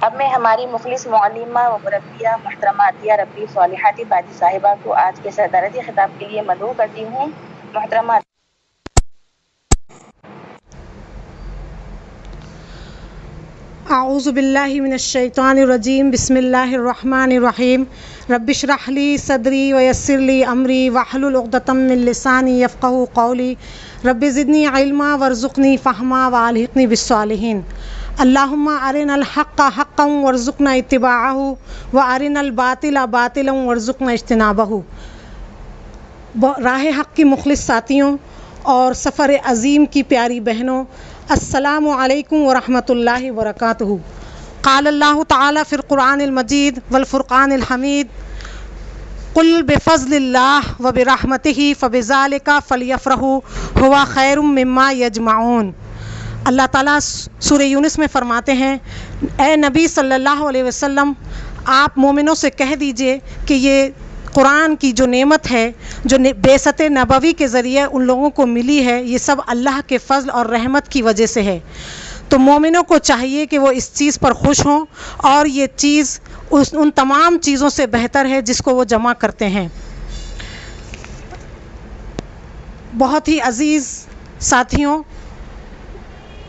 اب میں ہماری مخلص معلمہ و مربیہ محترمہ عطیہ ربی صالحات باجی صاحبہ کو آج کے صدارتی خطاب کے لیے مدعو کرتی ہوں۔ محترمہ اعوذ باللہ من الشیطان الرجیم، بسم اللہ الرحمن الرحیم۔ رب اشرح لی صدری ویسر لی امری واحلل عقدۃ من لسانی یفقہوا قولی۔ رب زدنی علما وارزقنی فہما والحقنی بالصالحین۔ اللہم ارنا الحق حقا وارزقنا اتباعہ وارنا الباطل باطلا وارزقنا اجتنابہ۔ راہ حق کی مخلص ساتھیوں اور سفر عظیم کی پیاری بہنوں، السلام علیکم ورحمۃ اللہ وبرکاتہ۔ قال اللہ تعالی فی القرآن المجید والفرقان الحمید، قل بفضل اللہ وبرحمتہ فبذلک فلیفرحوا ھو خیر مما یجمعون۔ اللہ تعالیٰ سورہ یونس میں فرماتے ہیں، اے نبی صلی اللہ علیہ وسلم، آپ مومنوں سے کہہ دیجئے کہ یہ قرآن کی جو نعمت ہے، جو بعثت نبوی کے ذریعے ان لوگوں کو ملی ہے، یہ سب اللہ کے فضل اور رحمت کی وجہ سے ہے۔ تو مومنوں کو چاہیے کہ وہ اس چیز پر خوش ہوں، اور یہ چیز ان تمام چیزوں سے بہتر ہے جس کو وہ جمع کرتے ہیں۔ بہت ہی عزیز ساتھیوں،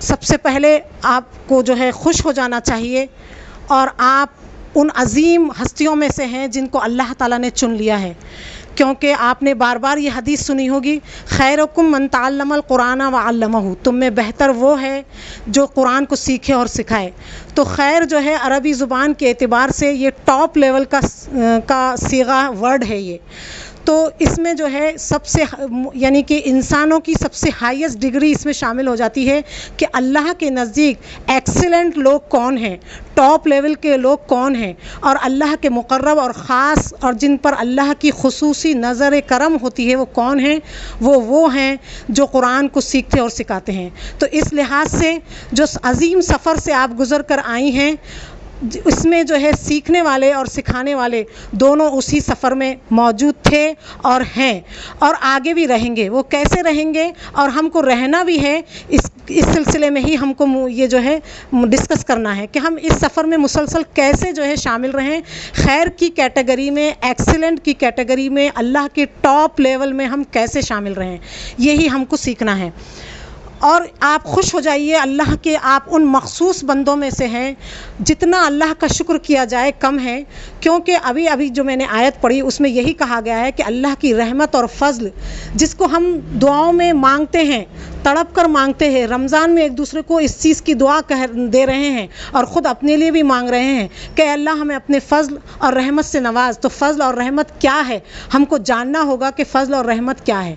سب سے پہلے آپ کو جو ہے خوش ہو جانا چاہیے، اور آپ ان عظیم ہستیوں میں سے ہیں جن کو اللہ تعالیٰ نے چن لیا ہے، کیونکہ آپ نے بار بار یہ حدیث سنی ہوگی، خیرکم من تعلم القرآن وعلمہ، تم میں بہتر وہ ہے جو قرآن کو سیکھے اور سکھائے۔ تو خیر جو ہے عربی زبان کے اعتبار سے یہ ٹاپ لیول کا صیغہ ورڈ ہے یہ۔ تو اس میں جو ہے سب سے یعنی کہ انسانوں کی سب سے ہائیسٹ ڈگری اس میں شامل ہو جاتی ہے کہ اللہ کے نزدیک ایکسیلنٹ لوگ کون ہیں، ٹاپ لیول کے لوگ کون ہیں، اور اللہ کے مقرب اور خاص اور جن پر اللہ کی خصوصی نظر کرم ہوتی ہے وہ کون ہیں، وہ ہیں جو قرآن کو سیکھتے اور سکھاتے ہیں۔ تو اس لحاظ سے جو عظیم سفر سے آپ گزر کر آئی ہیں، اس میں جو ہے سیکھنے والے اور سکھانے والے دونوں اسی سفر میں موجود تھے اور ہیں، اور آگے بھی رہیں گے۔ وہ کیسے رہیں گے اور ہم کو رہنا بھی ہے، اس سلسلے میں ہی ہم کو یہ جو ہے ڈسکس کرنا ہے کہ ہم اس سفر میں مسلسل کیسے جو ہے شامل رہیں، خیر کی کیٹیگری میں، ایکسیلنٹ کی کیٹیگری میں، اللہ کے ٹاپ لیول میں ہم کیسے شامل رہیں، یہی ہم کو سیکھنا ہے۔ اور آپ خوش ہو جائیے، اللہ کے آپ ان مخصوص بندوں میں سے ہیں، جتنا اللہ کا شکر کیا جائے کم ہے، کیونکہ ابھی جو میں نے آیت پڑھی اس میں یہی کہا گیا ہے کہ اللہ کی رحمت اور فضل جس کو ہم دعاؤں میں مانگتے ہیں، تڑپ کر مانگتے ہیں، رمضان میں ایک دوسرے کو اس چیز کی دعا دے رہے ہیں اور خود اپنے لیے بھی مانگ رہے ہیں کہ اللہ ہمیں اپنے فضل اور رحمت سے نواز۔ تو فضل اور رحمت کیا ہے، ہم کو جاننا ہوگا کہ فضل اور رحمت کیا ہے۔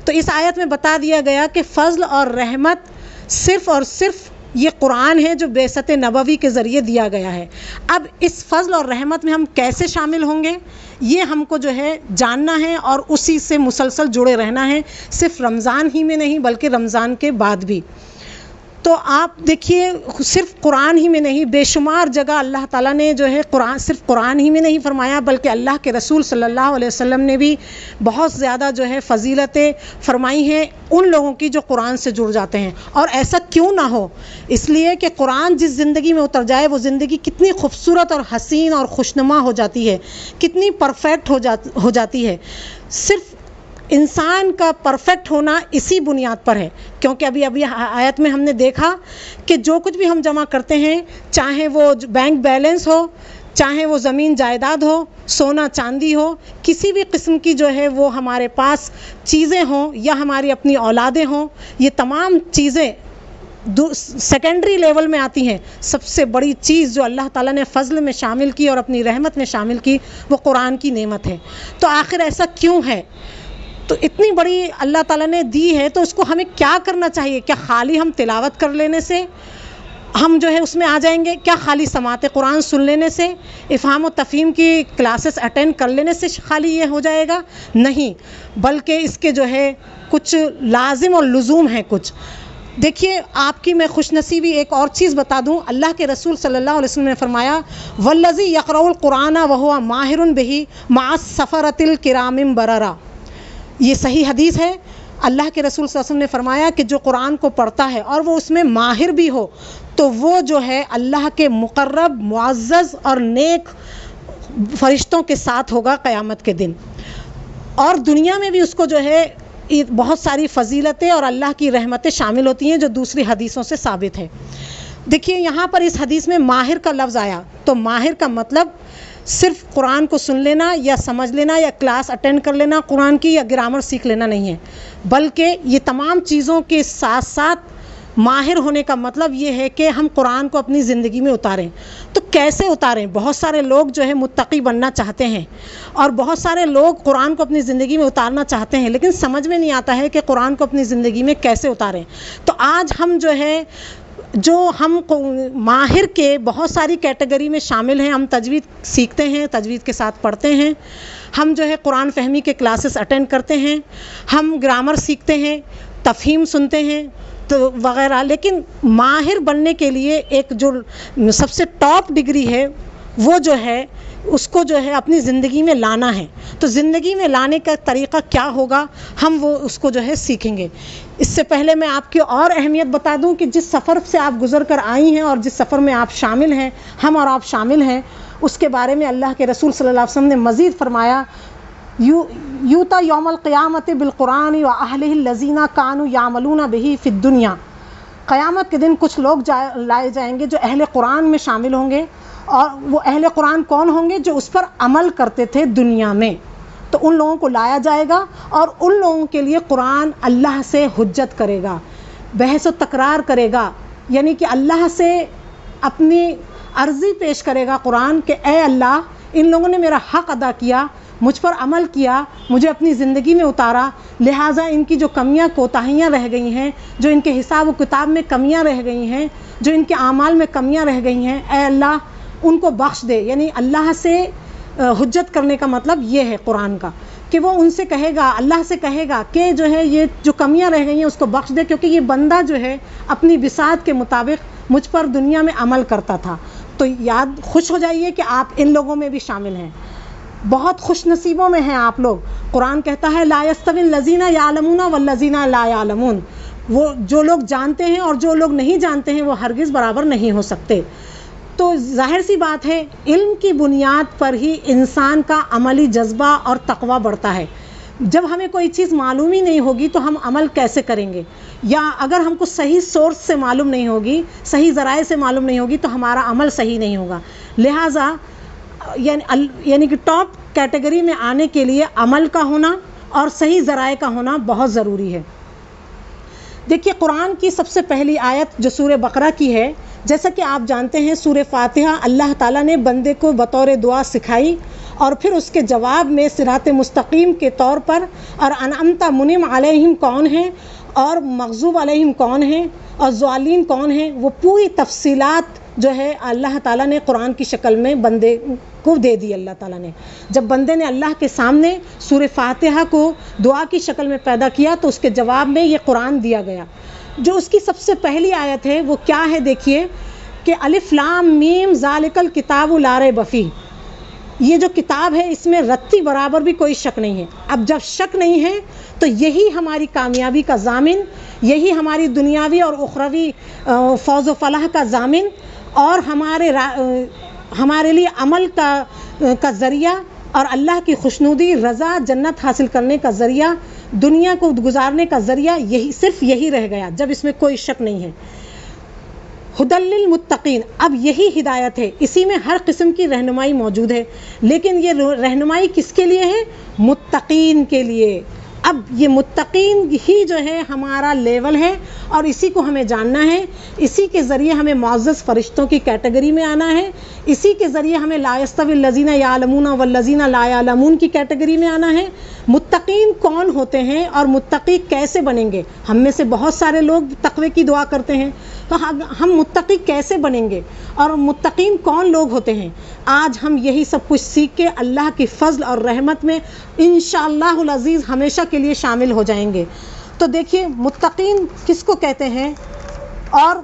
تو اس آیت میں بتا دیا گیا کہ فضل اور رحمت صرف اور صرف یہ قرآن ہے جو بعثت نبوی کے ذریعے دیا گیا ہے۔ اب اس فضل اور رحمت میں ہم کیسے شامل ہوں گے، یہ ہم کو جو ہے جاننا ہے اور اسی سے مسلسل جڑے رہنا ہے، صرف رمضان ہی میں نہیں بلکہ رمضان کے بعد بھی۔ تو آپ دیکھیے، صرف قرآن ہی میں نہیں، بے شمار جگہ اللہ تعالیٰ نے جو ہے صرف قرآن ہی میں نہیں فرمایا، بلکہ اللہ کے رسول صلی اللہ علیہ وسلم نے بھی بہت زیادہ جو ہے فضیلتیں فرمائی ہیں ان لوگوں کی جو قرآن سے جڑ جاتے ہیں۔ اور ایسا کیوں نہ ہو، اس لیے کہ قرآن جس زندگی میں اتر جائے وہ زندگی کتنی خوبصورت اور حسین اور خوشنما ہو جاتی ہے، کتنی پرفیکٹ ہو جاتی ہے۔ صرف انسان کا پرفیکٹ ہونا اسی بنیاد پر ہے، کیونکہ ابھی آیت میں ہم نے دیکھا کہ جو کچھ بھی ہم جمع کرتے ہیں، چاہے وہ بینک بیلنس ہو، چاہے وہ زمین جائیداد ہو، سونا چاندی ہو، کسی بھی قسم کی جو ہے وہ ہمارے پاس چیزیں ہوں یا ہماری اپنی اولادیں ہوں، یہ تمام چیزیں سیکنڈری لیول میں آتی ہیں۔ سب سے بڑی چیز جو اللہ تعالیٰ نے فضل میں شامل کی اور اپنی رحمت میں شامل کی وہ قرآن کی نعمت ہے۔ تو آخر ایسا کیوں ہے؟ تو اتنی بڑی اللہ تعالیٰ نے دی ہے تو اس کو ہمیں کیا کرنا چاہیے؟ کیا خالی ہم تلاوت کر لینے سے ہم جو ہے اس میں آ جائیں گے؟ کیا خالی سماعت قرآن سن لینے سے، افہام و تفہیم کی کلاسز اٹینڈ کر لینے سے خالی یہ ہو جائے گا؟ نہیں، بلکہ اس کے جو ہے کچھ لازم اور لزوم ہیں کچھ۔ دیکھیے، آپ کی میں خوش نصیبی ایک اور چیز بتا دوں، اللہ کے رسول صلی اللہ علیہ وسلم نے فرمایا، والذی یقرأ القرآن وہو ماہر بہ مع السفرۃ الکرام بررا۔ یہ صحیح حدیث ہے۔ اللہ کے رسول صلی اللہ علیہ وسلم نے فرمایا کہ جو قرآن کو پڑھتا ہے اور وہ اس میں ماہر بھی ہو، تو وہ جو ہے اللہ کے مقرب معزز اور نیک فرشتوں کے ساتھ ہوگا قیامت کے دن، اور دنیا میں بھی اس کو جو ہے بہت ساری فضیلتیں اور اللہ کی رحمتیں شامل ہوتی ہیں جو دوسری حدیثوں سے ثابت ہے۔ دیکھیے یہاں پر اس حدیث میں ماہر کا لفظ آیا، تو ماہر کا مطلب صرف قرآن کو سن لینا یا سمجھ لینا یا کلاس اٹینڈ کر لینا قرآن کی یا گرامر سیکھ لینا نہیں ہے، بلکہ یہ تمام چیزوں کے ساتھ ساتھ ماہر ہونے کا مطلب یہ ہے کہ ہم قرآن کو اپنی زندگی میں اتاریں۔ تو کیسے اتاریں؟ بہت سارے لوگ جو ہے متقی بننا چاہتے ہیں اور بہت سارے لوگ قرآن کو اپنی زندگی میں اتارنا چاہتے ہیں، لیکن سمجھ میں نہیں آتا ہے کہ قرآن کو اپنی زندگی میں کیسے اتاریں۔ تو آج ہم ہم ماہر کے بہت ساری کیٹیگری میں شامل ہیں۔ ہم تجوید سیکھتے ہیں، تجوید کے ساتھ پڑھتے ہیں، ہم جو ہے قرآن فہمی کے کلاسز اٹینڈ کرتے ہیں، ہم گرامر سیکھتے ہیں، تفہیم سنتے ہیں تو وغیرہ، لیکن ماہر بننے کے لیے ایک جو سب سے ٹاپ ڈگری ہے وہ جو ہے اس کو جو ہے اپنی زندگی میں لانا ہے۔ تو زندگی میں لانے کا طریقہ کیا ہوگا، ہم وہ اس کو جو ہے سیکھیں گے۔ اس سے پہلے میں آپ کی اور اہمیت بتا دوں کہ جس سفر سے آپ گزر کر آئی ہیں اور جس سفر میں آپ شامل ہیں، ہم اور آپ شامل ہیں، اس کے بارے میں اللہ کے رسول صلی اللہ علیہ وسلم نے مزید فرمایا، یوتا یوم القیامت بالقرآن واہلہ الذین کانوا یعملون بہ فی الدنیا۔ قیامت کے دن کچھ لوگ لائے جائیں گے جو اہل قرآن میں شامل ہوں گے، اور وہ اہل قرآن کون ہوں گے؟ جو اس پر عمل کرتے تھے دنیا میں، تو ان لوگوں کو لایا جائے گا اور ان لوگوں کے لیے قرآن اللہ سے حجت کرے گا، بحث و تکرار کرے گا، یعنی کہ اللہ سے اپنی عرضی پیش کرے گا قرآن کہ اے اللہ، ان لوگوں نے میرا حق ادا کیا، مجھ پر عمل کیا، مجھے اپنی زندگی میں اتارا، لہٰذا ان کی جو کمیاں کوتاہیاں رہ گئی ہیں، جو ان کے حساب و کتاب میں کمیاں رہ گئی ہیں، جو ان کے اعمال میں کمیاں رہ گئی ہیں، اے اللہ ان کو بخش دے۔ یعنی اللہ سے حجت کرنے کا مطلب یہ ہے قرآن کا، کہ وہ ان سے کہے گا، اللہ سے کہے گا کہ جو ہے یہ جو کمیاں رہ گئی ہیں اس کو بخش دے، کیونکہ یہ بندہ جو ہے اپنی بساط کے مطابق مجھ پر دنیا میں عمل کرتا تھا۔ تو خوش ہو جائیے کہ آپ ان لوگوں میں بھی شامل ہیں، بہت خوش نصیبوں میں ہیں آپ لوگ۔ قرآن کہتا ہے لا یستوی الذین یعلمون والذین لا یعلمون، وہ جو لوگ جانتے ہیں اور جو لوگ نہیں جانتے ہیں وہ ہرگز برابر نہیں ہو سکتے۔ تو ظاہر سی بات ہے، علم کی بنیاد پر ہی انسان کا عملی جذبہ اور تقویٰ بڑھتا ہے۔ جب ہمیں کوئی چیز معلوم ہی نہیں ہوگی تو ہم عمل کیسے کریں گے؟ یا اگر ہم کو صحیح سورس سے معلوم نہیں ہوگی، صحیح ذرائع سے معلوم نہیں ہوگی تو ہمارا عمل صحیح نہیں ہوگا۔ لہٰذا یعنی کہ ٹاپ کیٹیگری میں آنے کے لیے عمل کا ہونا اور صحیح ذرائع کا ہونا بہت ضروری ہے۔ دیکھیے قرآن کی سب سے پہلی آیت جو سورہ بقرہ کی ہے، جیسا کہ آپ جانتے ہیں سورہ فاتحہ اللہ تعالیٰ نے بندے کو بطور دعا سکھائی، اور پھر اس کے جواب میں صراط مستقیم کے طور پر اور انعمت منعم علیہم کون ہیں اور مغضوب علیہم کون ہیں اور ضالین کون ہیں، وہ پوری تفصیلات جو ہے اللہ تعالیٰ نے قرآن کی شکل میں بندے کو دے دی۔ اللہ تعالیٰ نے جب بندے نے اللہ کے سامنے سورہ فاتحہ کو دعا کی شکل میں پیدا کیا تو اس کے جواب میں یہ قرآن دیا گیا۔ جو اس کی سب سے پہلی آیت ہے وہ کیا ہے؟ دیکھیے کہ الف لام میم ذالک الکتاب لا ریب فیہ، یہ جو کتاب ہے اس میں رتی برابر بھی کوئی شک نہیں ہے۔ اب جب شک نہیں ہے تو یہی ہماری کامیابی کا ضامن، یہی ہماری دنیاوی اور اخروی فوز و فلاح کا ضامن اور ہمارے لیے عمل کا ذریعہ اور اللہ کی خوشنودی، رضا، جنت حاصل کرنے کا ذریعہ، دنیا کو گزارنے کا ذریعہ صرف یہی رہ گیا جب اس میں کوئی شک نہیں ہے۔ ہدی للمتقین، اب یہی ہدایت ہے، اسی میں ہر قسم کی رہنمائی موجود ہے، لیکن یہ رہنمائی کس کے لیے ہے؟ متقین کے لیے۔ اب یہ متقین ہی جو ہے ہمارا لیول ہے اور اسی کو ہمیں جاننا ہے، اسی کے ذریعے ہمیں معزز فرشتوں کی کیٹیگری میں آنا ہے، اسی کے ذریعے ہمیں لا یستوی الذین یعلمون والذین لا یعلمون کی کیٹیگری میں آنا ہے۔ متقین کون ہوتے ہیں اور متقی کیسے بنیں گے؟ ہم میں سے بہت سارے لوگ تقوی کی دعا کرتے ہیں، تو ہم متقی کیسے بنیں گے اور متقین کون لوگ ہوتے ہیں؟ آج ہم یہی سب کچھ سیکھ کے اللہ کی فضل اور رحمت میں انشاءاللہ العزیز ہمیشہ کے لیے شامل ہو جائیں گے۔ تو دیکھیے متقین کس کو کہتے ہیں اور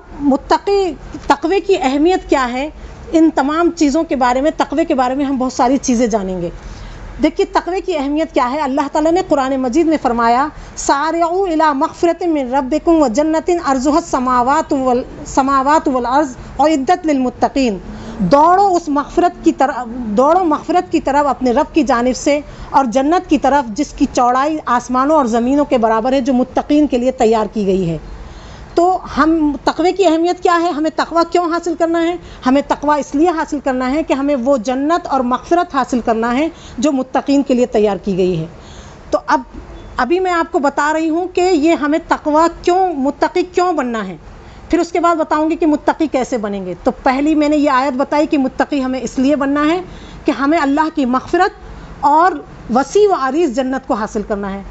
تقوی کی اہمیت کیا ہے، ان تمام چیزوں کے بارے میں، تقوی کے بارے میں ہم بہت ساری چیزیں جانیں گے۔ دیکھیے تقوی کی اہمیت کیا ہے. اللہ تعالیٰ نے قرآن مجید میں فرمایا سارعوا الی مغفرۃ من ربکم وجنۃ عرضها السماوات والارض اعدت للمتقین. دوڑو اس مغفرت کی طرف، دوڑو مغفرت کی طرف اپنے رب کی جانب سے، اور جنت کی طرف جس کی چوڑائی آسمانوں اور زمینوں کے برابر ہے، جو متقین کے لیے تیار کی گئی ہے. تو ہم تقوی کی اہمیت کیا ہے، ہمیں تقوی کیوں حاصل کرنا ہے؟ ہمیں تقوی اس لیے حاصل کرنا ہے کہ ہمیں وہ جنت اور مغفرت حاصل کرنا ہے جو متقین کے لیے تیار کی گئی ہے. تو ابھی میں آپ کو بتا رہی ہوں کہ یہ ہمیں تقوی کیوں، متقی کیوں بننا ہے، پھر اس کے بعد بتاؤں گی کہ متقی کیسے بنیں گے. تو پہلی میں نے یہ آیت بتائی کہ متقی ہمیں اس لیے بننا ہے کہ ہمیں اللہ کی مغفرت اور وسیع و عریض جنت کو حاصل کرنا ہے.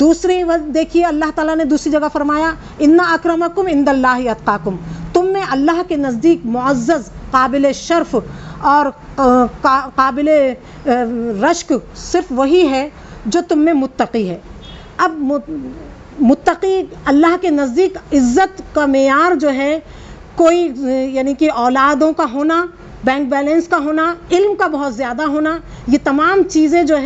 دوسری دیکھیے اللہ تعالیٰ نے دوسری جگہ فرمایا ان اکرمکم عند اللہ اتقاکم. تم میں اللہ کے نزدیک معزز، قابل شرف اور قابل رشک صرف وہی ہے جو تم میں متقی ہے. اب متقی اللہ کے نزدیک عزت کا معیار جو ہے کوئی یعنی کہ اولادوں کا ہونا، بینک بیلنس کا ہونا، علم کا بہت زیادہ ہونا، یہ تمام چیزیں جو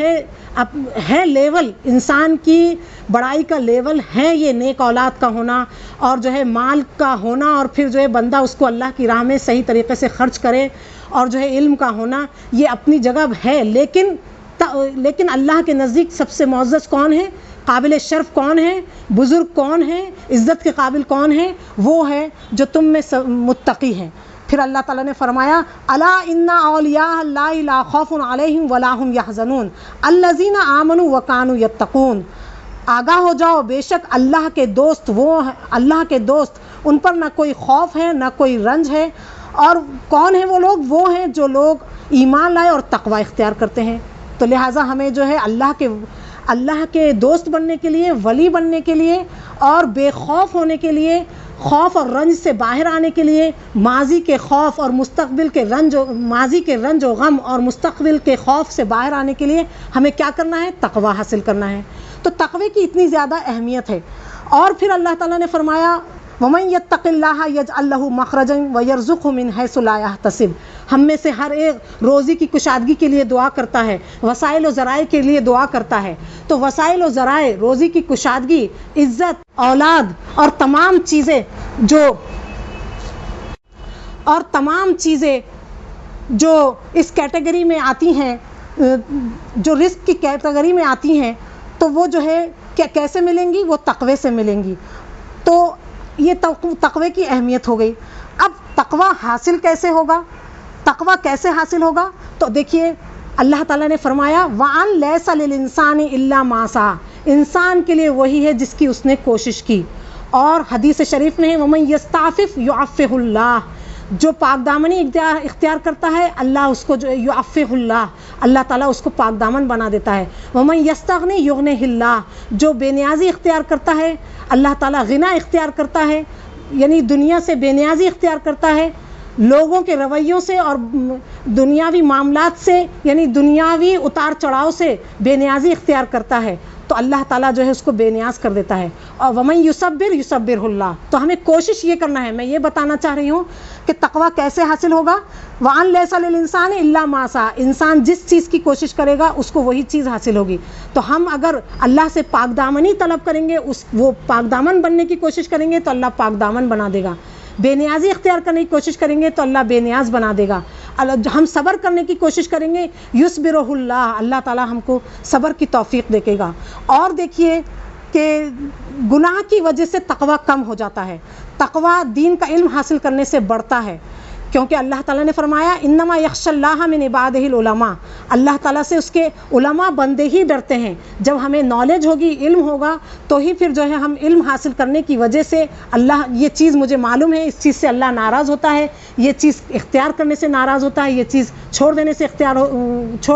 ہے لیول، انسان کی بڑائی کا لیول ہے یہ نیک اولاد کا ہونا اور جو ہے مال کا ہونا، اور پھر جو ہے بندہ اس کو اللہ کی راہ میں صحیح طریقے سے خرچ کرے، اور جو ہے علم کا ہونا، یہ اپنی جگہ ہے. لیکن اللہ کے نزدیک سب سے معزز کون ہے، قابل شرف کون ہے، بزرگ کون ہے، عزت کے قابل کون ہے؟ وہ ہے جو تم میں متقی ہیں. پھر اللہ تعالیٰ نے فرمایا الا ان اولیاء اللہ لا خوف علیہم ولا هم يحزنون الذین آمنوا وکانوا یتقون. آگاہ ہو جاؤ، بے شک اللہ کے دوست وہ ہیں، اللہ کے دوست ان پر نہ کوئی خوف ہے نہ کوئی رنج ہے. اور کون ہیں وہ لوگ؟ وہ ہیں جو لوگ ایمان لائے اور تقوی اختیار کرتے ہیں. تو لہٰذا ہمیں جو ہے اللہ کے دوست بننے کے لیے، ولی بننے کے لیے اور بے خوف ہونے کے لیے، خوف اور رنج سے باہر آنے کے لیے، ماضی کے خوف اور مستقبل کے ماضی کے رنج و غم اور مستقبل کے خوف سے باہر آنے کے لیے ہمیں کیا کرنا ہے؟ تقوی حاصل کرنا ہے. تو تقوی کی اتنی زیادہ اہمیت ہے. اور پھر اللہ تعالیٰ نے فرمایا وَمَن يَتَّقِ اللَّهَ يَجْعَلْ لَهُ مَخْرَجًا وَيَرْزُقْهُ مِنْ حَيْثُ لَا يَحْتَسِبُ. ہم میں سے ہر ایک روزی کی کشادگی کے لیے دعا کرتا ہے، وسائل و ذرائع کے لیے دعا کرتا ہے. تو وسائل و ذرائع، روزی کی کشادگی، عزت، اولاد اور تمام چیزیں جو اس کیٹیگری میں آتی ہیں، جو رزق کی کیٹیگری میں آتی ہیں، تو وہ جو ہے کیسے ملیں گی؟ وہ تقوی سے ملیں گی. تو یہ تقوی کی اہمیت ہو گئی. اب تقوی حاصل کیسے ہوگا؟ تقوی کیسے حاصل ہوگا؟ تو دیکھیے اللہ تعالیٰ نے فرمایا وَأَن لَيْسَ لِلْإِنسَانِ إِلَّا مَا سَعَى. انسان کے لیے وہی ہے جس کی اس نے کوشش کی. اور حدیث شریف میں ہے وَمَن يَسْتَعْفِفْ يُعَفِّهُ اللَّهُ. جو پاک دامنی اختیار کرتا ہے اللہ اس کو جو یعفہ اللہ تعالیٰ اس کو پاک دامن بنا دیتا ہے. وَمَن يَسْتَغْنِ يُغْنِهِ اللَّهُ. جو بے نیازی اختیار کرتا ہے اللہ تعالیٰ غنا اختیار کرتا ہے، یعنی دنیا سے بے نیازی اختیار کرتا ہے، لوگوں کے رویوں سے اور دنیاوی معاملات سے، یعنی دنیاوی اتار چڑھاؤ سے بے نیازی اختیار کرتا ہے، تو اللہ تعالیٰ جو ہے اس کو بے نیاز کر دیتا ہے. اور وَمَن يُصَبِّرْ يُصَبِّرْهُ اللَّهُ. تو ہمیں کوشش یہ کرنا ہے. میں یہ بتانا چاہ رہی ہوں کہ تقوی کیسے حاصل ہوگا. وَأَن لَيْسَ لِلْإِنسَانِ إِلَّا مَا سَعَى. انسان جس چیز کی کوشش کرے گا اس کو وہی چیز حاصل ہوگی. تو ہم اگر اللہ سے پاک دامنی طلب کریں گے، وہ پاک دامن بننے کی کوشش کریں گے تو اللہ پاک دامن بنا دے گا. بے نیازی اختیار کرنے کی کوشش کریں گے تو اللہ بے نیاز بنا دے گا. ہم صبر کرنے کی کوشش کریں گے یصبرہ اللہ تعالیٰ ہم کو صبر کی توفیق دے گا. اور دیکھیے کہ گناہ کی وجہ سے تقوی کم ہو جاتا ہے. تقوی دین کا علم حاصل کرنے سے بڑھتا ہے، کیونکہ اللہ تعالیٰ نے فرمایا انما یخشی اللہ من عبادہ العلماء. اللہ تعالیٰ سے اس کے علماء بندے ہی ڈرتے ہیں. جب ہمیں نالج ہوگی، علم ہوگا، تو ہی پھر جو ہے ہم علم حاصل کرنے کی وجہ سے اللہ یہ چیز مجھے معلوم ہے، اس چیز سے اللہ ناراض ہوتا ہے، یہ چیز اختیار کرنے سے ناراض ہوتا ہے، یہ چیز چھوڑ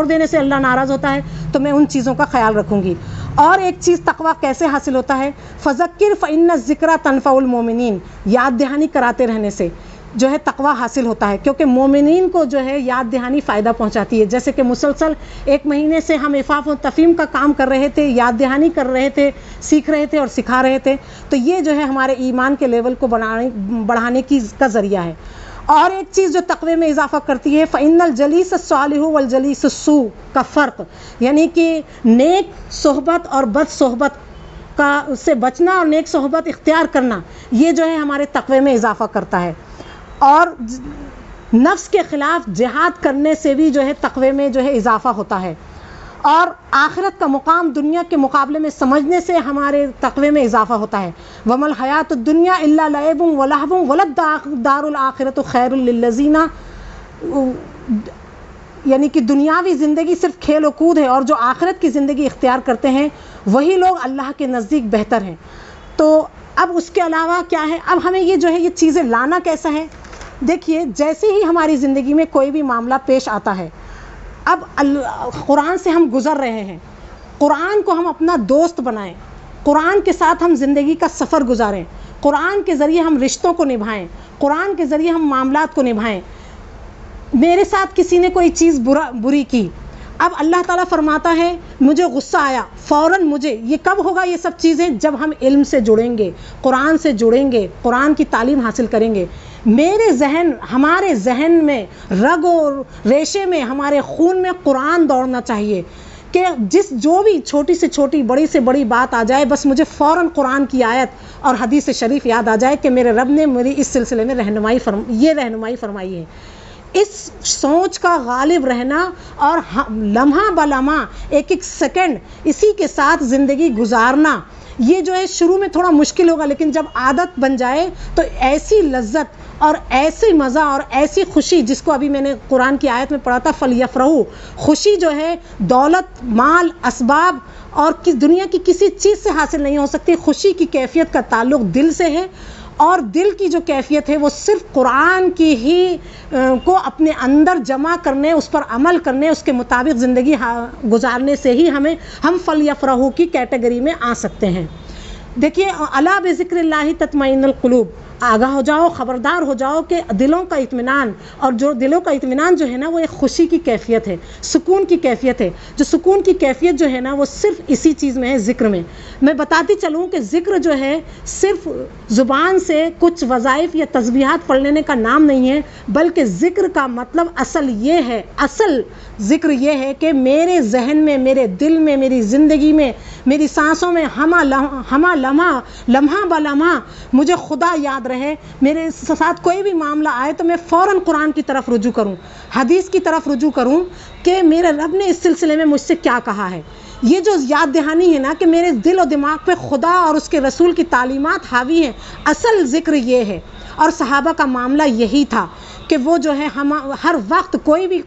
دینے سے اللہ ناراض ہوتا ہے، تو میں ان چیزوں کا خیال رکھوں گی. اور ایک چیز تقوی کیسے حاصل ہوتا ہے؟ فذکر فإن الذکر تنفع المؤمنین. یاد دہانی کراتے رہنے سے جو ہے تقوی حاصل ہوتا ہے، کیونکہ مومنین کو جو ہے یاد دہانی فائدہ پہنچاتی ہے. جیسے کہ مسلسل 1 مہینے سے ہم عفاف و تفہیم کا کام کر رہے تھے، یاد دہانی کر رہے تھے، سیکھ رہے تھے اور سکھا رہے تھے، تو یہ جو ہے ہمارے ایمان کے لیول کو بڑھانے کا ذریعہ ہے. اور ایک چیز جو تقوی میں اضافہ کرتی ہے فَإِنَّ الْجَلِيسَ الصَّالِحُ وَالْجَلِيسُ السُّوءُ کا فرق، یعنی کہ نیک صحبت اور بد صحبت کا سے بچنا اور نیک صحبت اختیار کرنا، یہ جو ہے ہمارے تقوی میں اضافہ کرتا ہے. اور نفس کے خلاف جہاد کرنے سے بھی جو ہے تقوی میں جو ہے اضافہ ہوتا ہے. اور آخرت کا مقام دنیا کے مقابلے میں سمجھنے سے ہمارے تقوی میں اضافہ ہوتا ہے. وَمَا الْحَيَاةُ الدُّنْيَا إِلَّا لَعِبٌ وَلَهْوٌ وَلَلدَّارُ الْآخِرَةُ خَيْرٌ لِلَّذِينَ، یعنی کہ دنیاوی زندگی صرف کھیل و کود ہے، اور جو آخرت کی زندگی اختیار کرتے ہیں وہی لوگ اللہ کے نزدیک بہتر ہیں. تو اب اس کے علاوہ کیا ہے، اب ہمیں یہ جو ہے یہ چیزیں لانا کیسا ہے. دیکھیے جیسے ہی ہماری زندگی میں کوئی بھی معاملہ پیش آتا ہے، اب قرآن سے ہم گزر رہے ہیں، قرآن کو ہم اپنا دوست بنائیں، قرآن کے ساتھ ہم زندگی کا سفر گزاریں، قرآن کے ذریعے ہم رشتوں کو نبھائیں، قرآن کے ذریعے ہم معاملات کو نبھائیں. میرے ساتھ کسی نے کوئی چیز بری کی، اب اللہ تعالیٰ فرماتا ہے مجھے غصہ آیا، فوراً مجھے، یہ کب ہوگا یہ سب چیزیں؟ جب ہم علم سے جڑیں گے، قرآن سے جڑیں گے، قرآن کی تعلیم حاصل کریں گے. ہمارے ذہن میں، رگ اور ریشے میں، ہمارے خون میں قرآن دوڑنا چاہیے کہ جو بھی چھوٹی سے چھوٹی، بڑی سے بڑی بات آ جائے، بس مجھے فوراً قرآن کی آیت اور حدیث شریف یاد آ جائے کہ میرے رب نے میری اس سلسلے میں رہنمائی فرمائی ہے. اس سوچ کا غالب رہنا اور لمحہ بلمحہ، ایک ایک سیکنڈ اسی کے ساتھ زندگی گزارنا، یہ جو ہے شروع میں تھوڑا مشکل ہوگا، لیکن جب عادت بن جائے تو ایسی لذت اور ایسی مزہ اور ایسی خوشی، جس کو ابھی میں نے قرآن کی آیت میں پڑھا تھا فَلْيَفْرَحُوا، خوشی جو ہے دولت، مال، اسباب اور دنیا کی کسی چیز سے حاصل نہیں ہو سکتی. خوشی کی کیفیت کا تعلق دل سے ہے، اور دل کی جو کیفیت ہے وہ صرف قرآن کی ہی کو اپنے اندر جمع کرنے، اس پر عمل کرنے، اس کے مطابق زندگی گزارنے سے ہی ہم فَلْيَفْرَحُوا کی کیٹیگری میں آ سکتے ہیں. دیکھیے الا بذکر اللہ تطمئن القلوب، آگاہ ہو جاؤ، خبردار ہو جاؤ کہ دلوں کا اطمینان، اور جو دلوں کا اطمینان جو ہے نا وہ ایک خوشی کی کیفیت ہے، سکون کی کیفیت ہے. جو سکون کی کیفیت جو ہے نا وہ صرف اسی چیز میں ہے، ذکر میں. میں بتاتی چلوں کہ ذکر جو ہے صرف زبان سے کچھ وظائف یا تسبیحات پڑھ لینے کا نام نہیں ہے، بلکہ ذکر کا مطلب اصل ذکر یہ ہے کہ میرے ذہن میں، میرے دل میں، میری زندگی میں، میری سانسوں میں لمحہ بلمحہ مجھے خدا یاد رہے. میرے ساتھ کوئی بھی معاملہ آئے تو میں فوراً قرآن کی طرف رجوع کروں، حدیث کی طرف رجوع کروں کہ میرے رب نے اس سلسلے میں مجھ سے کیا کہا ہے. یہ جو یاد دہانی ہے نا کہ میرے دل و دماغ پہ خدا اور اس کے رسول کی تعلیمات حاوی ہیں، اصل ذکر یہ ہے. اور صحابہ کا معاملہ یہی تھا کہ وہ جو ہے ہم ہر وقت کوئی بھی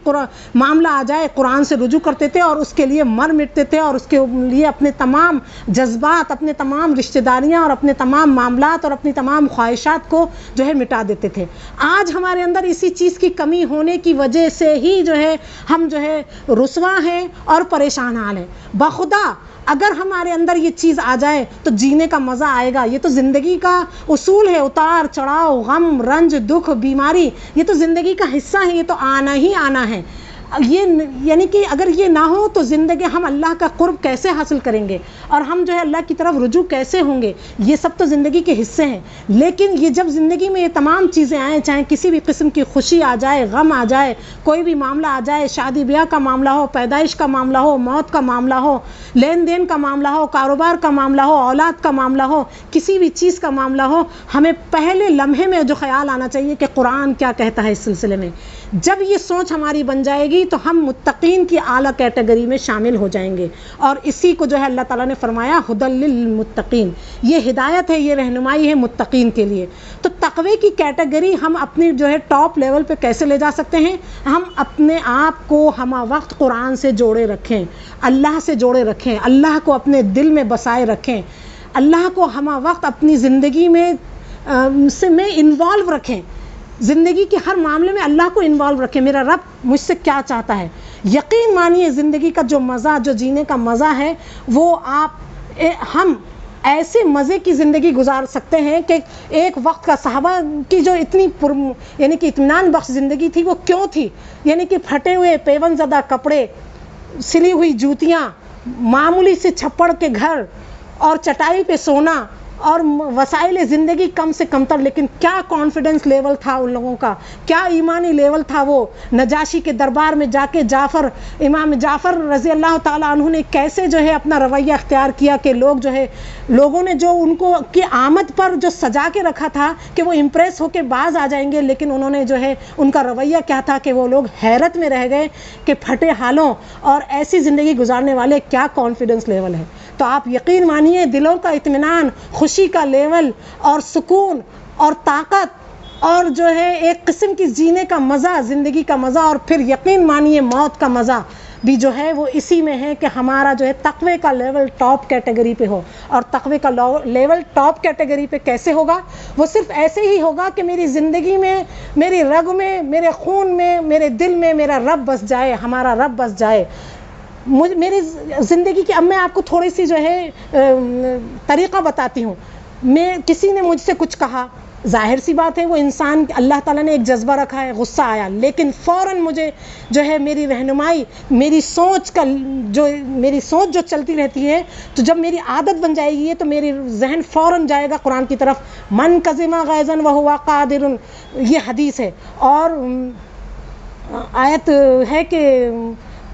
معاملہ آ جائے قرآن سے رجوع کرتے تھے، اور اس کے لیے مر مٹتے تھے، اور اس کے لیے اپنے تمام جذبات، اپنے تمام رشتہ داریاں اور اپنے تمام معاملات اور اپنی تمام خواہشات کو جو ہے مٹا دیتے تھے. آج ہمارے اندر اسی چیز کی کمی ہونے کی وجہ سے ہی جو ہے ہم جو ہے رسوا ہیں اور پریشان حال ہیں. بخدا اگر ہمارے اندر یہ چیز آ جائے تو جینے کا مزہ آئے گا. یہ تو زندگی کا اصول ہے، اتار چڑھاؤ، غم، رنج، دکھ، بیماری، یہ تو زندگی کا حصہ ہے، یہ تو آنا ہی آنا ہے. یہ یعنی کہ اگر یہ نہ ہو تو زندگی، ہم اللہ کا قرب کیسے حاصل کریں گے، اور ہم جو ہے اللہ کی طرف رجوع کیسے ہوں گے؟ یہ سب تو زندگی کے حصے ہیں. لیکن یہ جب زندگی میں یہ تمام چیزیں آئیں، چاہے کسی بھی قسم کی خوشی آ جائے، غم آ جائے، کوئی بھی معاملہ آ جائے، شادی بیاہ کا معاملہ ہو، پیدائش کا معاملہ ہو، موت کا معاملہ ہو، لین دین کا معاملہ ہو، کاروبار کا معاملہ ہو، اولاد کا معاملہ ہو، کسی بھی چیز کا معاملہ ہو، ہمیں پہلے لمحے میں جو خیال آنا چاہیے کہ قرآن کیا کہتا ہے اس سلسلے میں. جب یہ سوچ ہماری بن جائے گی تو ہم متقین کی اعلیٰ کیٹیگری میں شامل ہو جائیں گے. اور اسی کو جو ہے اللہ تعالیٰ نے فرمایا ہدی للمتقین، یہ ہدایت ہے، یہ رہنمائی ہے متقین کے لیے. تو تقوی کی کیٹیگری ہم اپنی جو ہے ٹاپ لیول پہ کیسے لے جا سکتے ہیں؟ ہم اپنے آپ کو ہمہ وقت قرآن سے جوڑے رکھیں، اللہ سے جوڑے رکھیں، اللہ کو اپنے دل میں بسائے رکھیں، اللہ کو ہمہ وقت اپنی زندگی میں انوالو رکھیں. زندگی کے ہر معاملے میں اللہ کو انوالو رکھیں. میرا رب مجھ سے کیا چاہتا ہے؟ یقین مانیے زندگی کا جو مزہ، جو جینے کا مزہ ہے، وہ ہم ایسے مزے کی زندگی گزار سکتے ہیں کہ ایک وقت کا صحابہ کی جو اتنی یعنی کہ اطمینان بخش زندگی تھی وہ کیوں تھی؟ یعنی کہ پھٹے ہوئے پیون زدہ کپڑے، سلی ہوئی جوتیاں، معمولی سے چھپڑ کے گھر اور چٹائی پہ سونا اور وسائل زندگی کم سے کم تر، لیکن کیا کانفیڈنس لیول تھا ان لوگوں کا، کیا ایمانی لیول تھا. وہ نجاشی کے دربار میں جا کے امام جعفر رضی اللہ تعالیٰ عنہ نے کیسے جو ہے اپنا رویہ اختیار کیا کہ لوگوں نے جو ان کو کی آمد پر جو سجا کے رکھا تھا کہ وہ امپریس ہو کے باز آ جائیں گے، لیکن انہوں نے جو ہے ان کا رویہ کیا تھا کہ وہ لوگ حیرت میں رہ گئے کہ پھٹے حالوں اور ایسی زندگی گزارنے والے کیا کانفیڈنس لیول ہے. تو آپ یقین مانیے دلوں کا اطمینان، خوشی کا لیول اور سکون اور طاقت اور جو ہے ایک قسم کی جینے کا مزہ، زندگی کا مزہ، اور پھر یقین مانیے موت کا مزہ بھی جو ہے وہ اسی میں ہے کہ ہمارا جو ہے تقوی کا لیول ٹاپ کیٹیگری پہ ہو. اور تقوی کا لیول ٹاپ کیٹیگری پہ کیسے ہوگا؟ وہ صرف ایسے ہی ہوگا کہ میری زندگی میں، میری رگ میں، میرے خون میں، میرے دل میں میرا رب بس جائے، ہمارا رب بس جائے. میری زندگی کی، اب میں آپ کو تھوڑی سی جو ہے طریقہ بتاتی ہوں. کسی نے مجھ سے کچھ کہا، ظاہر سی بات ہے وہ انسان، اللہ تعالیٰ نے ایک جذبہ رکھا ہے، غصہ آیا، لیکن فوراً مجھے جو ہے میری رہنمائی، میری سوچ جو چلتی رہتی ہے، تو جب میری عادت بن جائے گی تو میری ذہن فوراً جائے گا قرآن کی طرف. من کظم غیظا وہو قادر، یہ حدیث ہے. اور آیت ہے کہ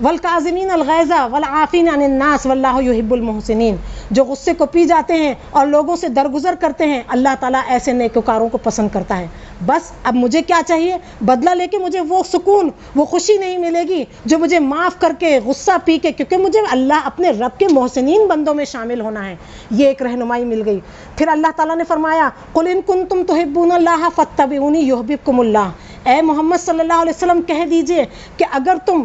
والکاظمین الغیظ والعافین عن الناس واللہ یحب المحسنین، جو غصے کو پی جاتے ہیں اور لوگوں سے درگزر کرتے ہیں، اللہ تعالیٰ ایسے نیکوکاروں کو پسند کرتا ہے. بس اب مجھے کیا چاہیے؟ بدلہ لے کے مجھے وہ سکون، وہ خوشی نہیں ملے گی جو مجھے معاف کر کے، غصہ پی کے، کیونکہ مجھے اللہ اپنے رب کے محسنین بندوں میں شامل ہونا ہے. یہ ایک رہنمائی مل گئی. پھر اللہ تعالیٰ نے فرمایا قل ان کنتم تحبون اللہ فاتبعونی یحببکم اللہ. اے محمد صلی اللہ علیہ وسلم کہہ دیجئے کہ اگر تم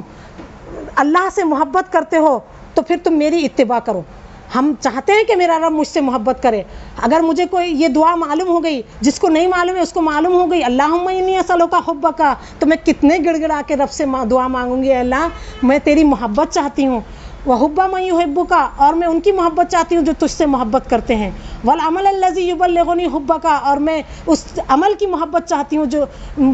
اللہ سے محبت کرتے ہو تو پھر تم میری اتباع کرو. ہم چاہتے ہیں کہ میرا رب مجھ سے محبت کرے. اگر مجھے کوئی یہ دعا معلوم ہو گئی، جس کو نہیں معلوم ہے اس کو معلوم ہو گئی، اللہم انی اسألک حبک، تو میں کتنے گڑ گڑا کے رب سے دعا مانگوں گی، اللہ میں تیری محبت چاہتی ہوں. وحب من یحبک، اور میں ان کی محبت چاہتی ہوں جو تجھ سے محبت کرتے ہیں. والعمل الذی یبلغنی حبک، اور میں اس عمل کی محبت چاہتی ہوں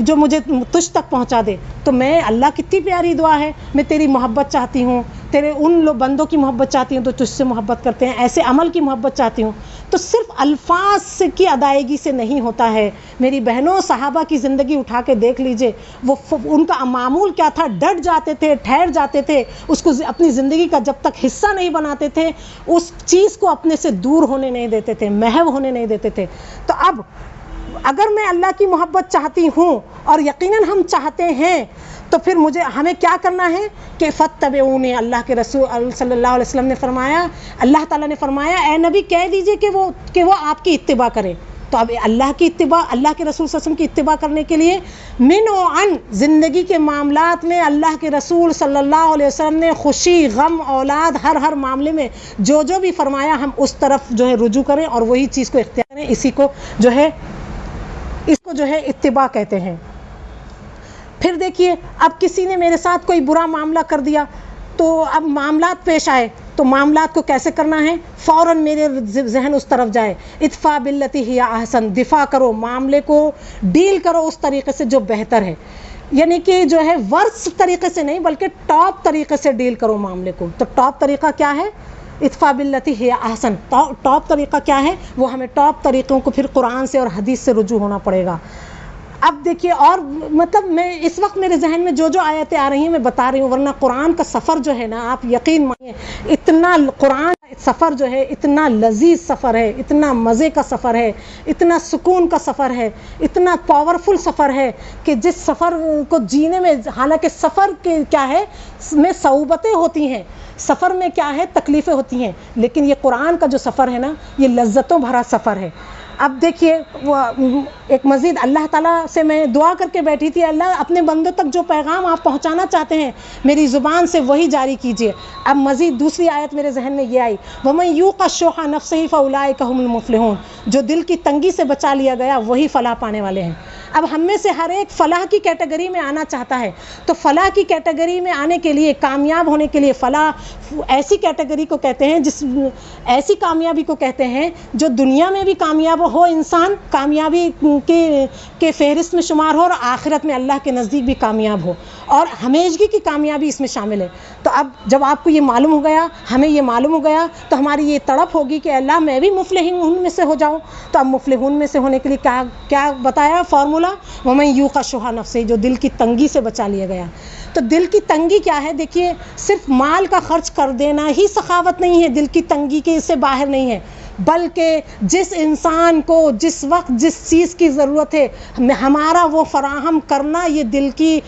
جو مجھے تجھ تک پہنچا دے. تو میں اللہ کتنی پیاری دعا ہے، میں تیری محبت چاہتی ہوں، تیرے ان بندوں کی محبت چاہتی ہوں تو تجھ سے محبت کرتے ہیں، ایسے عمل کی محبت چاہتی ہوں. تو صرف الفاظ کی ادائیگی سے نہیں ہوتا ہے. میری بہنوں، صحابہ کی زندگی اٹھا کے دیکھ لیجئے، وہ ان کا معمول کیا تھا؟ ڈٹ جاتے تھے، ٹھہر جاتے تھے، اس کو اپنی زندگی کا جب تک حصہ نہیں بناتے تھے، اس چیز کو اپنے سے دور ہونے نہیں دیتے تھے، محو ہونے نہیں دیتے تھے. تو اب اگر میں اللہ کی محبت چاہتی ہوں، اور یقیناً ہم چاہتے ہیں، تو پھر ہمیں کیا کرنا ہے کہ فتبعونی. اللہ کے رسول صلی اللہ علیہ وسلم نے فرمایا، اللہ تعالیٰ نے فرمایا اے نبی کہہ دیجئے کہ وہ آپ کی اتباع کرے. تو اب اللہ کی اتباع، اللہ کے رسول صلی اللہ علیہ وسلم کی اتباع کرنے کے لیے من و عن زندگی کے معاملات میں اللہ کے رسول صلی اللہ علیہ وسلم نے خوشی، غم، اولاد، ہر معاملے میں جو بھی فرمایا، ہم اس طرف جو ہے رجوع کریں اور وہی چیز کو اختیار کریں. اس کو جو ہے اتباع کہتے ہیں. پھر دیکھیے، اب کسی نے میرے ساتھ کوئی برا معاملہ کر دیا، تو اب معاملات پیش آئے تو معاملات کو کیسے کرنا ہے؟ فوراً میرے ذہن اس طرف جائے، ادفع باللتی ہی احسن، دفاع کرو، معاملے کو ڈیل کرو اس طریقے سے جو بہتر ہے. یعنی کہ جو ہے ورس طریقے سے نہیں بلکہ ٹاپ طریقے سے ڈیل کرو معاملے کو. تو ٹاپ طریقہ کیا ہے؟ ادفع باللتی ہی احسن. ٹاپ طریقہ کیا ہے؟ وہ ہمیں ٹاپ طریقوں کو پھر قرآن سے اور حدیث سے رجوع ہونا پڑے گا. اب دیکھیے، اور مطلب میں اس وقت میرے ذہن میں جو آیتیں آ رہی ہیں میں بتا رہی ہوں، ورنہ قرآن کا سفر جو ہے نا، آپ یقین مانیے اتنا قرآن سفر جو ہے اتنا لذیذ سفر ہے، اتنا مزے کا سفر ہے، اتنا سکون کا سفر ہے، اتنا پاورفل سفر ہے کہ جس سفر کو جینے میں، حالانکہ سفر کے کیا ہے میں صعوبتیں ہوتی ہیں، سفر میں کیا ہے تکلیفیں ہوتی ہیں، لیکن یہ قرآن کا جو سفر ہے نا، یہ لذتوں بھرا سفر ہے. اب دیکھیے، وہ ایک مزید اللہ تعالیٰ سے میں دعا کر کے بیٹھی تھی، اللہ اپنے بندوں تک جو پیغام آپ پہنچانا چاہتے ہیں میری زبان سے وہی جاری کیجیے. اب مزید دوسری آیت میرے ذہن میں یہ آئی، وَمَن يُوقَ شُحَّ نَفْسِهِ فَأُولَٰئِكَ هُمُ الْمُفْلِحُونَ. جو دل کی تنگی سے بچا لیا گیا وہی فلاح پانے والے ہیں. اب ہم میں سے ہر ایک فلاح کی کیٹیگری میں آنا چاہتا ہے، تو فلاح کی کیٹیگری میں آنے کے لیے، کامیاب ہونے کے لیے، فلاح ایسی کیٹیگری کو کہتے ہیں، ایسی کامیابی کو کہتے ہیں جو دنیا میں بھی کامیاب ہو انسان، کامیابی کے فہرست میں شمار ہو، اور آخرت میں اللہ کے نزدیک بھی کامیاب ہو، اور ہمیشگی کی کامیابی اس میں شامل ہے۔ تو اب جب آپ کو یہ معلوم ہو گیا، ہمیں یہ معلوم ہو گیا، تو ہماری یہ تڑپ ہوگی کہ اللہ میں بھی مفلحون میں سے ہو جاؤں۔ تو اب مفلحون میں سے ہونے کے لیے کیا بتایا فارمولا؟ وَمَن یوق شح نفسہ، جو دل کی تنگی سے بچا لیا گیا۔ تو دل کی تنگی کیا ہے؟ دیکھیے، صرف مال کا خرچ کر دینا ہی سخاوت نہیں ہے، دل کی تنگی کے اس سے باہر نہیں ہے، بلکہ جس انسان کو جس وقت جس چیز کی ضرورت ہے ہمارا وہ فراہم کرنا، یہ دل کی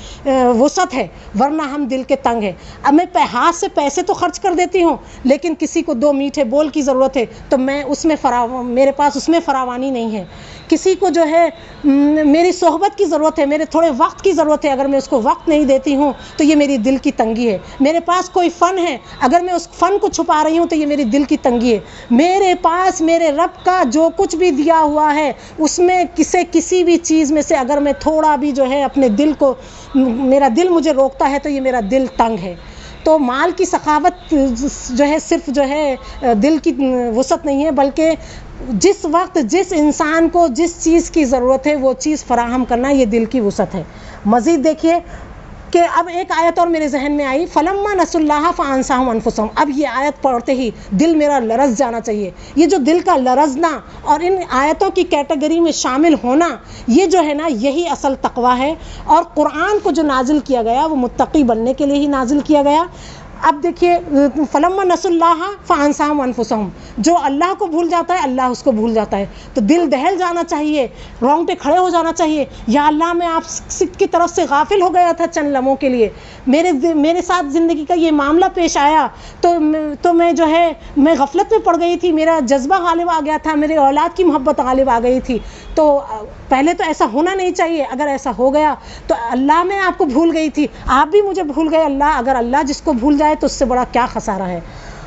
وسعت ہے، ورنہ ہم دل کے تنگ ہیں۔ اب میں ہاتھ سے پیسے تو خرچ کر دیتی ہوں، لیکن کسی کو 2 میٹھے بول کی ضرورت ہے تو میں اس میں میرے پاس اس میں فراوانی نہیں ہے۔ کسی کو جو ہے میری صحبت کی ضرورت ہے، میرے تھوڑے وقت کی ضرورت ہے، اگر میں اس کو وقت نہیں دیتی ہوں تو یہ میری دل کی تنگی ہے۔ میرے پاس کوئی فن ہے، اگر میں اس فن کو چھپا رہی ہوں تو یہ میری دل کی تنگی ہے۔ میرے پاس میرے رب کا جو کچھ بھی دیا ہوا ہے اس میں کسی بھی چیز میں سے اگر میں تھوڑا بھی جو ہے اپنے دل کو، میرا دل مجھے روکتا ہے تو یہ میرا دل تنگ ہے۔ تو مال کی سخاوت جو ہے صرف جو ہے دل کی وسعت نہیں ہے، بلکہ جس وقت جس انسان کو جس چیز کی ضرورت ہے وہ چیز فراہم کرنا، یہ دل کی وسعت ہے۔ مزید دیکھیے کہ اب ایک آیت اور میرے ذہن میں آئی، فَلَمَّا نَسُوا اللَّهَ فَأَنسَاهُمْ أَنفُسَهُمْ۔ اب یہ آیت پڑھتے ہی دل میرا لرز جانا چاہیے۔ یہ جو دل کا لرزنا اور ان آیتوں کی کیٹیگری میں شامل ہونا، یہ جو ہے نا، یہی اصل تقویٰ ہے۔ اور قرآن کو جو نازل کیا گیا وہ متقی بننے کے لیے ہی نازل کیا گیا۔ اب دیکھیے، فَلَمَّا نَسُوا اللَّهَ فَأَنسَاهُمْ أَنفُسَهُمْ، جو اللہ کو بھول جاتا ہے اللہ اس کو بھول جاتا ہے۔ تو دل دہل جانا چاہیے، رونگٹے کھڑے ہو جانا چاہیے، یا اللہ میں آپ کی طرف سے غافل ہو گیا تھا چند لمحوں کے لیے، میرے ساتھ زندگی کا یہ معاملہ پیش آیا تو میں جو ہے میں غفلت میں پڑ گئی تھی، میرا جذبہ غالب آ گیا تھا، میرے اولاد کی محبت غالب آ گئی تھی۔ تو پہلے تو ایسا ہونا نہیں چاہیے، اگر ایسا ہو گیا تو اللہ میں آپ کو بھول گئی تھی، آپ بھی مجھے بھول گئے۔ اگر اللہ جس کو بھول جائے تو اس سے بڑا کیا خسارہ ہے۔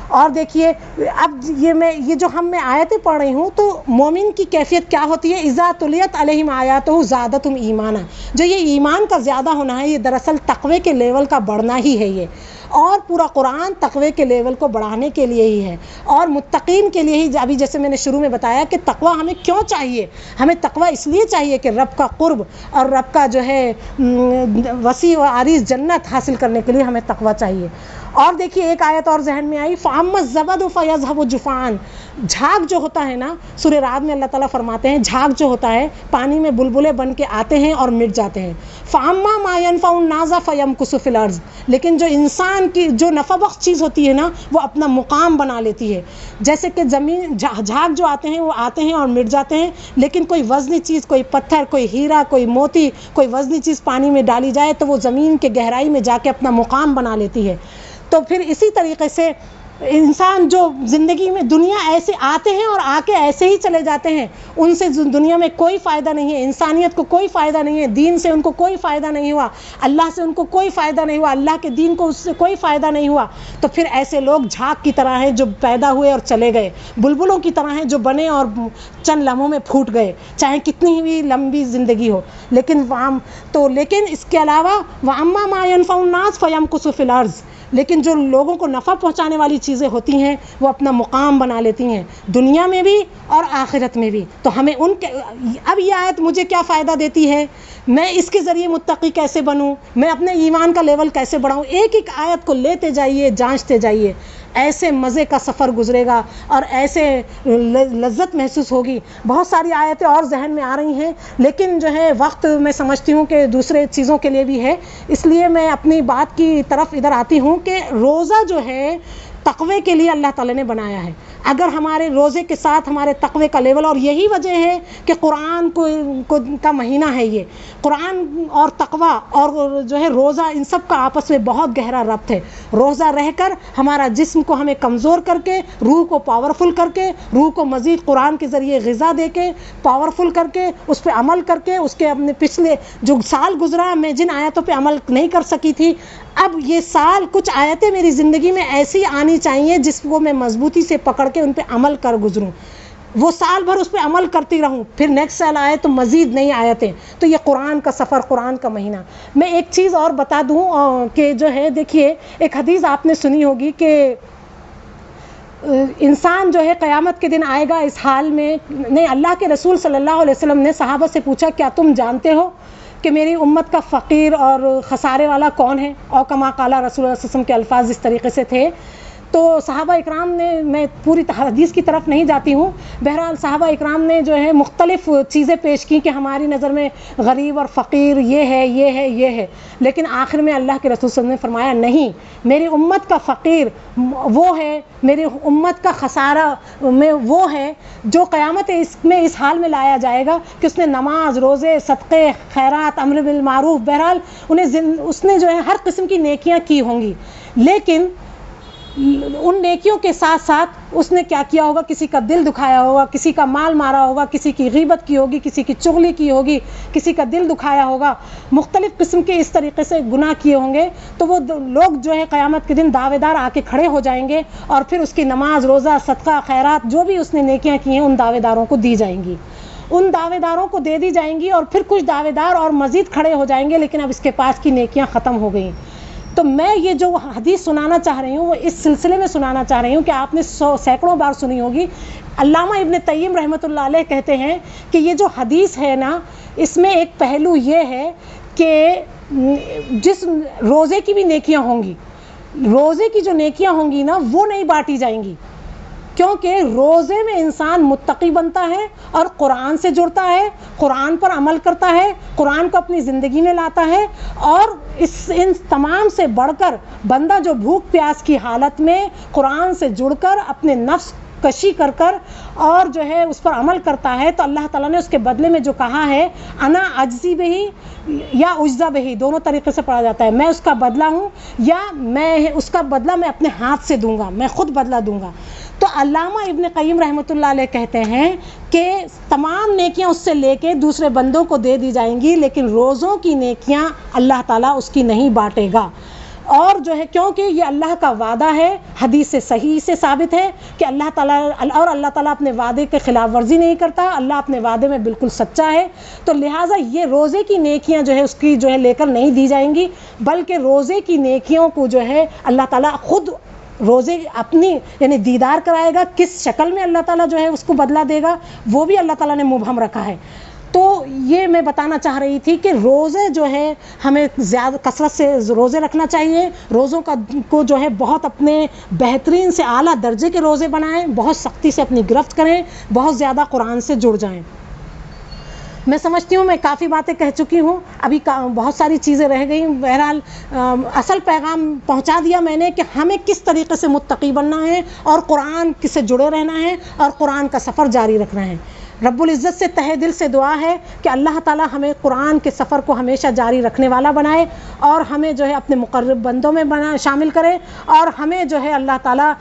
اور دیکھیے، اب یہ جو میں آیتیں پڑھ رہی ہوں، تو مومن کی کیفیت کیا ہوتی ہے؟ اذا تلیت علیہم آیاتہ زادتہم ایمانا، جو یہ ایمان کا زیادہ ہونا ہے، یہ دراصل تقوی کے لیول کا بڑھنا ہی ہے۔ یہ اور پورا قرآن تقوی کے لیول کو بڑھانے کے لیے ہی ہے، اور متقین کے لیے ہی۔ ابھی جیسے میں نے شروع میں بتایا کہ تقوی ہمیں کیوں چاہیے، ہمیں تقوی اس لیے چاہیے کہ رب کا قرب اور رب کا جو ہے وسیع و عریض جنت حاصل کرنے کے لیے ہمیں تقوی چاہیے۔ اور دیکھیے، ایک آیت اور ذہن میں آئی، فَأَمَّا الزَّبَدُ فَيَذْهَبُ جُفْعًا، جھاگ جو ہوتا ہے نا، سورہ رعد میں اللہ تعالیٰ فرماتے ہیں جھاگ جو ہوتا ہے پانی میں بلبلے بن کے آتے ہیں اور مٹ جاتے ہیں۔ فَأَمَّا مَا يَنفَعُ النَّاسَ فَيَمْكُثُ فِي الْأَرْضِ، لیکن جو انسان کی جو نفع بخش چیز ہوتی ہے نا، وہ اپنا مقام بنا لیتی ہے۔ جیسے کہ زمین، جھاگ جو آتے ہیں وہ آتے ہیں اور مٹ جاتے ہیں، لیکن کوئی وزنی چیز، کوئی پتھر، کوئی ہیرا، کوئی موتی، کوئی وزنی چیز پانی میں ڈالی جائے تو وہ زمین کے گہرائی میں جا کے اپنا مقام بنا لیتی ہے۔ تو پھر اسی طریقے سے انسان جو زندگی میں، دنیا ایسے آتے ہیں اور آ کے ایسے ہی چلے جاتے ہیں، ان سے دنیا میں کوئی فائدہ نہیں ہے، انسانیت کو کوئی فائدہ نہیں ہے، دین سے ان کو کوئی فائدہ نہیں ہوا، اللہ سے ان کو کوئی فائدہ نہیں ہوا، اللہ کے دین کو اس سے کوئی فائدہ نہیں ہوا۔ تو پھر ایسے لوگ جھاگ کی طرح ہیں جو پیدا ہوئے اور چلے گئے، بلبلوں کی طرح ہیں جو بنے اور چند لمحوں میں پھوٹ گئے، چاہے کتنی بھی لمبی زندگی ہو۔ لیکن اس کے علاوہ وَأَمَّا مَا يَنفَعُ النَّاسَ فَيَمْكُثُ فِي الْأَرْضِ، لیکن جو لوگوں کو نفع پہنچانے والی چیزیں ہوتی ہیں وہ اپنا مقام بنا لیتی ہیں، دنیا میں بھی اور آخرت میں بھی۔ تو ہمیں اب یہ آیت مجھے کیا فائدہ دیتی ہے، میں اس کے ذریعے متقی کیسے بنوں، میں اپنے ایمان کا لیول کیسے بڑھاؤں، ایک ایک آیت کو لیتے جائیے، جانچتے جائیے، ایسے مزے کا سفر گزرے گا اور ایسے لذت محسوس ہوگی۔ بہت ساری آیتیں اور ذہن میں آ رہی ہیں، لیکن جو ہے وقت میں سمجھتی ہوں کہ دوسرے چیزوں کے لیے بھی ہے، اس لیے میں اپنی بات کی طرف ادھر آتی ہوں کہ روزہ جو ہے تقوی کے لیے اللہ تعالیٰ نے بنایا ہے۔ اگر ہمارے روزے کے ساتھ ہمارے تقوی کا لیول، اور یہی وجہ ہے کہ قرآن کا مہینہ ہے یہ، قرآن اور تقوی اور جو ہے روزہ، ان سب کا آپس میں بہت گہرا ربط ہے۔ روزہ رہ کر ہمارا جسم کو ہمیں کمزور کر کے، روح کو پاورفل کر کے، روح کو مزید قرآن کے ذریعے غذا دے کے، پاورفل کر کے، اس پہ عمل کر کے، اس کے اپنے پچھلے جو سال گزرا میں جن آیتوں پہ عمل نہیں کر سکی تھی، اب یہ سال کچھ آیتیں میری زندگی میں ایسی آنی چاہیے جس کو میں مضبوطی سے پکڑ کے ان پہ عمل کر گزروں۔ وہ سال بھر اس پہ عمل کرتی رہوں، پھر نیکسٹ سال آئے تو مزید نئی آیتیں. تو یہ قرآن کا سفر، قرآن کا مہینہ. میں ایک چیز اور بتا دوں کہ جو ہے دیکھیے، ایک حدیث آپ نے سنی ہوگی کہ انسان جو ہے قیامت کے دن آئے گا اس حال میں. نہیں، اللہ کے رسول صلی اللہ علیہ وسلم نے صحابہ سے پوچھا کیا تم جانتے ہو کہ میری امت کا فقیر اور خسارے والا کون ہے؟ او کما قال رسول اللہ صلی اللہ علیہ وسلم کے الفاظ اس طریقے سے تھے. تو صحابہ اکرام نے، میں پوری حدیث کی طرف نہیں جاتی ہوں، بہرحال صحابہ اکرام نے جو ہے مختلف چیزیں پیش کی کہ ہماری نظر میں غریب اور فقیر یہ ہے، یہ ہے، یہ ہے. لیکن آخر میں اللہ کے رسول صلی اللہ علیہ وسلم نے فرمایا نہیں، میری امت کا فقیر وہ ہے، میری امت کا خسارہ میں وہ ہے جو قیامت میں اس حال میں لایا جائے گا کہ اس نے نماز، روزے، صدقے، خیرات، امر بالمعروف، بہرحال اس نے جو ہے ہر قسم کی نیکیاں کی ہوں گی، لیکن ان نیکیوں کے ساتھ ساتھ اس نے کیا کیا ہوگا؟ کسی کا دل دکھایا ہوگا، کسی کا مال مارا ہوگا، کسی کی غیبت کی ہوگی، کسی کی چغلی کی ہوگی، کسی کا دل دکھایا ہوگا، مختلف قسم کے اس طریقے سے گناہ کیے ہوں گے. تو وہ لوگ جو ہے قیامت کے دن دعوے دار آ کے کھڑے ہو جائیں گے اور پھر اس کی نماز، روزہ، صدقہ، خیرات جو بھی اس نے نیکیاں کی ہیں ان دعوے داروں کو دی جائیں گی، ان دعوے داروں کو دے دی جائیں گی. اور پھر کچھ دعوے دار اور مزید کھڑے ہو جائیں گے، لیکن اب اس کے پاس کی نیکیاں ختم ہو گئیں. تو میں یہ جو حدیث سنانا چاہ رہی ہوں وہ اس سلسلے میں سنانا چاہ رہی ہوں کہ آپ نے سینکڑوں بار سنی ہوگی. علامہ ابن قیم رحمۃ اللہ علیہ کہتے ہیں کہ یہ جو حدیث ہے نا، اس میں ایک پہلو یہ ہے کہ جس روزے کی بھی نیکیاں ہوں گی، روزے کی جو نیکیاں ہوں گی نا وہ نہیں بانٹی جائیں گی، کیونکہ روزے میں انسان متقی بنتا ہے اور قرآن سے جڑتا ہے، قرآن پر عمل کرتا ہے، قرآن کو اپنی زندگی میں لاتا ہے. اور ان تمام سے بڑھ کر بندہ جو بھوک پیاس کی حالت میں قرآن سے جڑ کر اپنے نفس کشی کر کر اور جو ہے اس پر عمل کرتا ہے، تو اللہ تعالیٰ نے اس کے بدلے میں جو کہا ہے انا اجزی بہی یا اجزا بہی، دونوں طریقے سے پڑھا جاتا ہے، میں اس کا بدلہ ہوں یا میں اس کا بدلہ میں اپنے ہاتھ سے دوں گا، میں خود بدلہ دوں گا. تو علامہ ابن قیم رحمۃ اللہ علیہ کہتے ہیں کہ تمام نیکیاں اس سے لے کے دوسرے بندوں کو دے دی جائیں گی، لیکن روزوں کی نیکیاں اللہ تعالیٰ اس کی نہیں بانٹے گا. اور جو ہے کیونکہ یہ اللہ کا وعدہ ہے، حدیث سے صحیح سے ثابت ہے کہ اللہ تعالیٰ اپنے وعدے کے خلاف ورزی نہیں کرتا، اللہ اپنے وعدے میں بالکل سچا ہے. تو لہٰذا یہ روزے کی نیکیاں جو ہے اس کی جو ہے لے کر نہیں دی جائیں گی، بلکہ روزے کی نیکیوں کو جو ہے اللہ تعالیٰ خود روزے اپنی یعنی دیدار کرائے گا، کس شکل میں اللہ تعالیٰ جو ہے اس کو بدلہ دے گا وہ بھی اللہ تعالیٰ نے مبہم رکھا ہے. تو یہ میں بتانا چاہ رہی تھی کہ روزے جو ہے ہمیں زیادہ کثرت سے روزے رکھنا چاہیے، روزوں کو جو ہے بہت اپنے بہترین سے اعلیٰ درجے کے روزے بنائیں، بہت سختی سے اپنی گرفت کریں، بہت زیادہ قرآن سے جڑ جائیں. میں سمجھتی ہوں میں کافی باتیں کہہ چکی ہوں، ابھی بہت ساری چیزیں رہ گئیں. بہرحال اصل پیغام پہنچا دیا میں نے کہ ہمیں کس طریقے سے متقی بننا ہے اور قرآن سے جڑے رہنا ہے اور قرآن کا سفر جاری رکھنا ہے. رب العزت سے تہہ دل سے دعا ہے کہ اللہ تعالیٰ ہمیں قرآن کے سفر کو ہمیشہ جاری رکھنے والا بنائے اور ہمیں جو ہے اپنے مقرب بندوں میں شامل کرے، اور ہمیں جو ہے اللہ تعالیٰ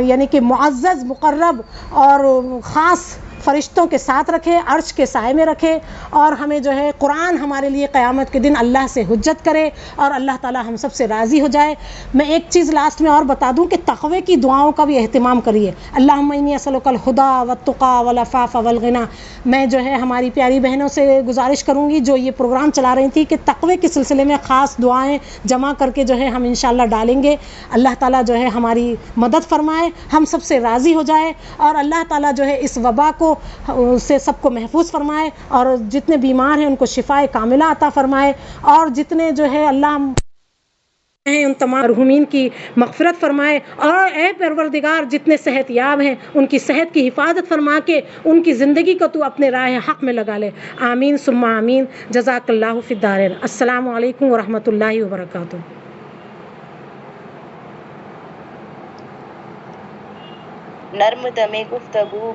یعنی کہ معزز، مقرب اور خاص فرشتوں کے ساتھ رکھے، عرش کے سائے میں رکھے، اور ہمیں جو ہے قرآن ہمارے لیے قیامت کے دن اللہ سے حجت کرے اور اللہ تعالیٰ ہم سب سے راضی ہو جائے. میں ایک چیز لاسٹ میں اور بتا دوں کہ تقوی کی دعاؤں کا بھی اہتمام کریے. اللہم انی اسألک الہدی والتقی والعفاف والغنی. میں جو ہے ہماری پیاری بہنوں سے گزارش کروں گی جو یہ پروگرام چلا رہی تھی کہ تقوی کے سلسلے میں خاص دعائیں جمع کر کے جو ہے ہم انشاءاللہ ڈالیں گے. اللہ تعالیٰ جو ہے ہماری مدد فرمائے، ہم سب سے راضی ہو جائے، اور اللہ تعالیٰ جو ہے اس وبا کو سے سب کو محفوظ فرمائے، اور جتنے بیمار ہیں ان کو شفاء کاملہ عطا فرمائے، اور جتنے جو ہے اللہ ہیں ان تمام مرحومین کی مغفرت فرمائے، اور اے پروردگار جتنے صحت یاب ہیں ان کی صحت کی حفاظت فرما کے ان کی زندگی کو تو اپنے راہ حق میں لگا لے. آمین ثم آمین. جزاک اللہ فی الدارین. السلام علیکم ورحمۃ اللہ وبرکاتہ. نرم دم گفتگو